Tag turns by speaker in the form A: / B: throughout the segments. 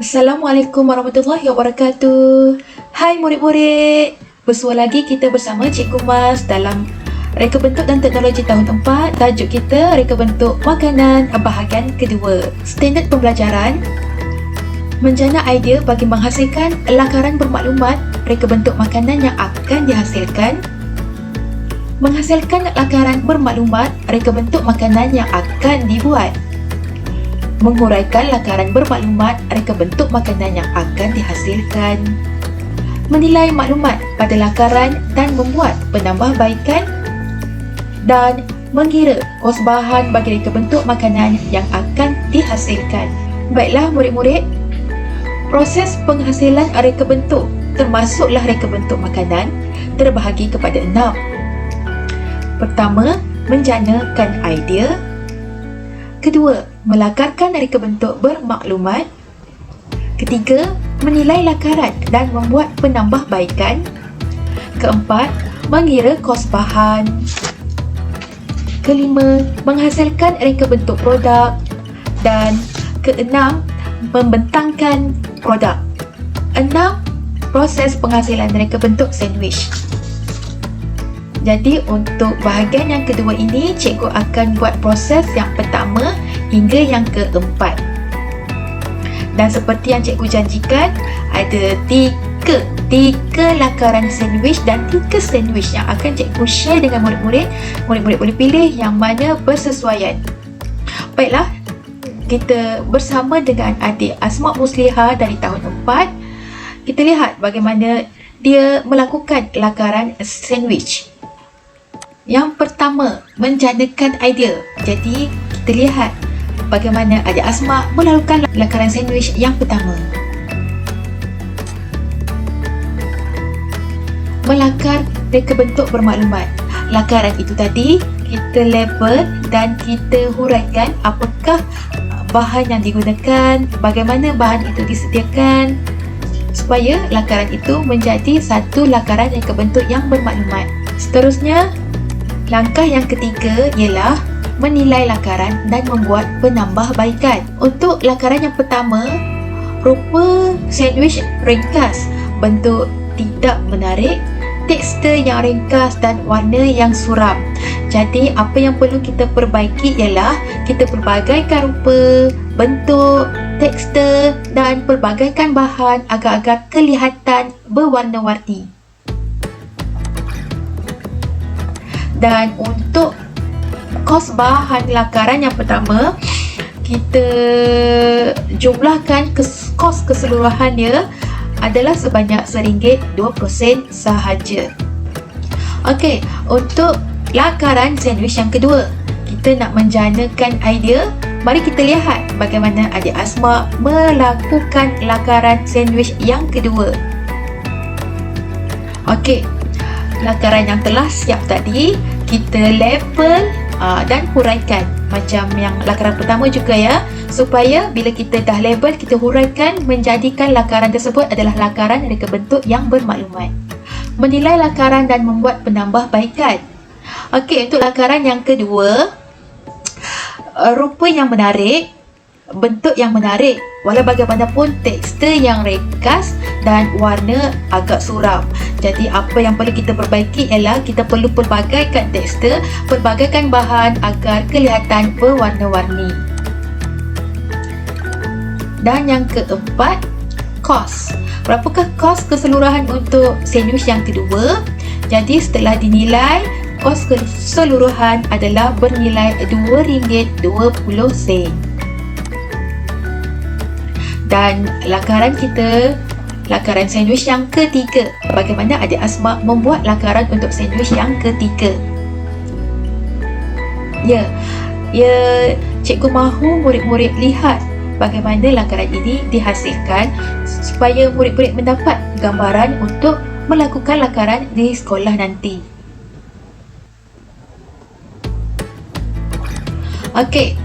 A: Assalamualaikum warahmatullahi wabarakatuh. Hai murid-murid, bersua lagi kita bersama Cikgu Mas dalam Reka Bentuk dan Teknologi tahun 4. Tajuk kita Reka Bentuk Makanan bahagian kedua. Standard pembelajaran: menjana idea bagi menghasilkan lakaran bermaklumat reka bentuk makanan yang akan dihasilkan. Menghasilkan lakaran bermaklumat reka bentuk makanan yang akan dibuat. Menguraikan lakaran bermaklumat reka bentuk makanan yang akan dihasilkan. Menilai maklumat pada lakaran dan membuat penambahbaikan. Dan mengira kos bahan bagi reka bentuk makanan yang akan dihasilkan. Baiklah murid-murid, proses penghasilan reka bentuk termasuklah reka bentuk makanan terbahagi kepada 6. Pertama, menjanakan idea. Kedua, melakarkan reka bentuk bermaklumat. Ketiga, menilai lakaran dan membuat penambahbaikan. Keempat, mengira kos bahan. Kelima, menghasilkan reka bentuk produk. Dan keenam, membentangkan produk. 6. Proses penghasilan reka bentuk sandwich. Jadi untuk bahagian yang kedua ini, cikgu akan buat proses yang pertama hingga yang keempat. Dan seperti yang cikgu janjikan, ada tiga lakaran sandwich dan 3 sandwich yang akan cikgu share dengan murid-murid. Murid-murid boleh pilih yang mana bersesuaian. Baiklah, kita bersama dengan adik Asma Musliha dari tahun 4. Kita lihat bagaimana dia melakukan lakaran sandwich. Yang pertama, menjanakan idea. Jadi, kita lihat bagaimana adik Asma melakukan lakaran sandwich yang pertama. Melakar reka bentuk bermaklumat. Lakaran itu tadi, kita label dan kita huraikan apakah bahan yang digunakan, bagaimana bahan itu disediakan, supaya lakaran itu menjadi satu lakaran reka bentuk yang bermaklumat. Seterusnya, langkah yang ketiga ialah menilai lakaran dan membuat penambahbaikan. Untuk lakaran yang pertama, rupa sandwich ringkas, bentuk tidak menarik, tekstur yang ringkas dan warna yang suram. Jadi apa yang perlu kita perbaiki ialah kita perbagaikan rupa, bentuk, tekstur dan perbagaikan bahan agar kelihatan berwarna-warni. Dan untuk kos bahan lakaran yang pertama, kita jumlahkan kos keseluruhannya adalah sebanyak RM1.20 sahaja. Okey, untuk lakaran sandwich yang kedua, kita nak menjanakan idea. Mari kita lihat bagaimana adik Asma melakukan lakaran sandwich yang kedua. Okey, lakaran yang telah siap tadi, kita label dan huraikan macam yang lakaran pertama juga ya, supaya bila kita dah label, kita huraikan menjadikan lakaran tersebut adalah lakaran reka bentuk yang bermaklumat. Menilai lakaran dan membuat penambahbaikan. Okey, untuk lakaran yang kedua, rupa yang menarik, bentuk yang menarik, walau bagaimanapun tekstur yang ringkas dan warna agak suram. Jadi apa yang perlu kita perbaiki ialah kita perlu pelbagaikan tekstur, pelbagaikan bahan agar kelihatan berwarna-warni. Dan yang keempat, kos. Berapakah kos keseluruhan untuk sandwich yang kedua? Jadi setelah dinilai, kos keseluruhan adalah bernilai RM2.20. Dan lakaran kita lakaran sandwich yang ketiga. Bagaimana adik Asma membuat lakaran untuk sandwich yang ketiga? Ya, cikgu mahu murid-murid lihat bagaimana lakaran ini dihasilkan supaya murid-murid mendapat gambaran untuk melakukan lakaran di sekolah nanti. Okey,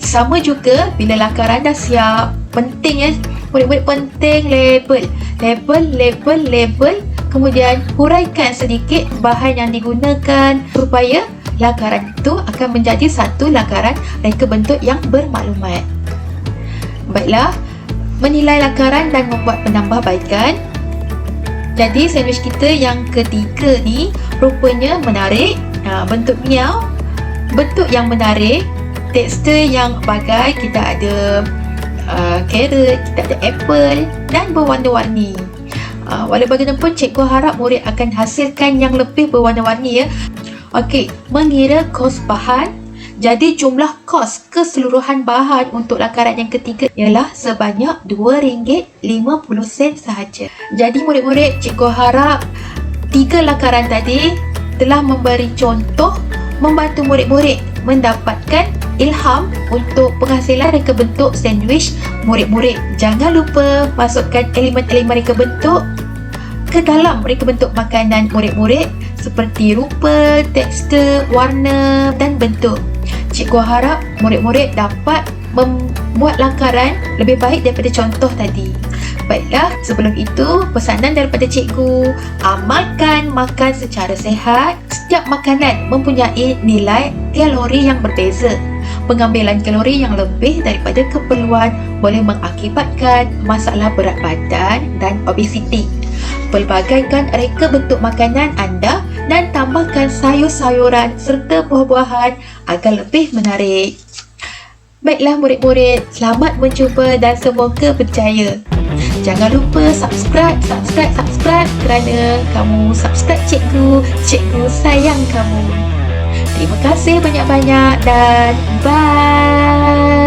A: sama juga bila lakaran dah siap, penting ya murid-murid, penting label, kemudian huraikan sedikit bahan yang digunakan supaya lakaran itu akan menjadi satu lakaran reka bentuk yang bermaklumat. Baiklah, menilai lakaran dan membuat penambahbaikan. Jadi sandwich kita yang ketiga ni rupanya menarik, bentuk miau, bentuk yang menarik, tekstur yang bagai, kita ada carrot, kita ada apple dan berwarna-warni. Walau bagaimanapun cikgu harap murid akan hasilkan yang lebih berwarna-warni ya. Okey, mengira kos bahan. Jadi jumlah kos keseluruhan bahan untuk lakaran yang ketiga ialah sebanyak RM2.50 sahaja. Jadi murid-murid, cikgu harap 3 lakaran tadi telah memberi contoh, membantu murid-murid mendapatkan ilham untuk penghasilan reka bentuk sandwich murid-murid. Jangan lupa masukkan elemen-elemen reka bentuk ke dalam reka bentuk makanan murid-murid seperti rupa, tekstur, warna dan bentuk. Cikgu harap murid-murid dapat membuat lakaran lebih baik daripada contoh tadi. Baiklah, sebelum itu pesanan daripada cikgu, amalkan makan secara sihat. Setiap makanan mempunyai nilai kalori yang berbeza. Pengambilan kalori yang lebih daripada keperluan boleh mengakibatkan masalah berat badan dan obesiti. Pelbagaikan reka bentuk makanan anda dan tambahkan sayur-sayuran serta buah-buahan agar lebih menarik. Baiklah murid-murid, selamat mencuba dan semoga berjaya. Jangan lupa subscribe kerana kamu subscribe cikgu sayang kamu. Terima kasih banyak-banyak dan bye.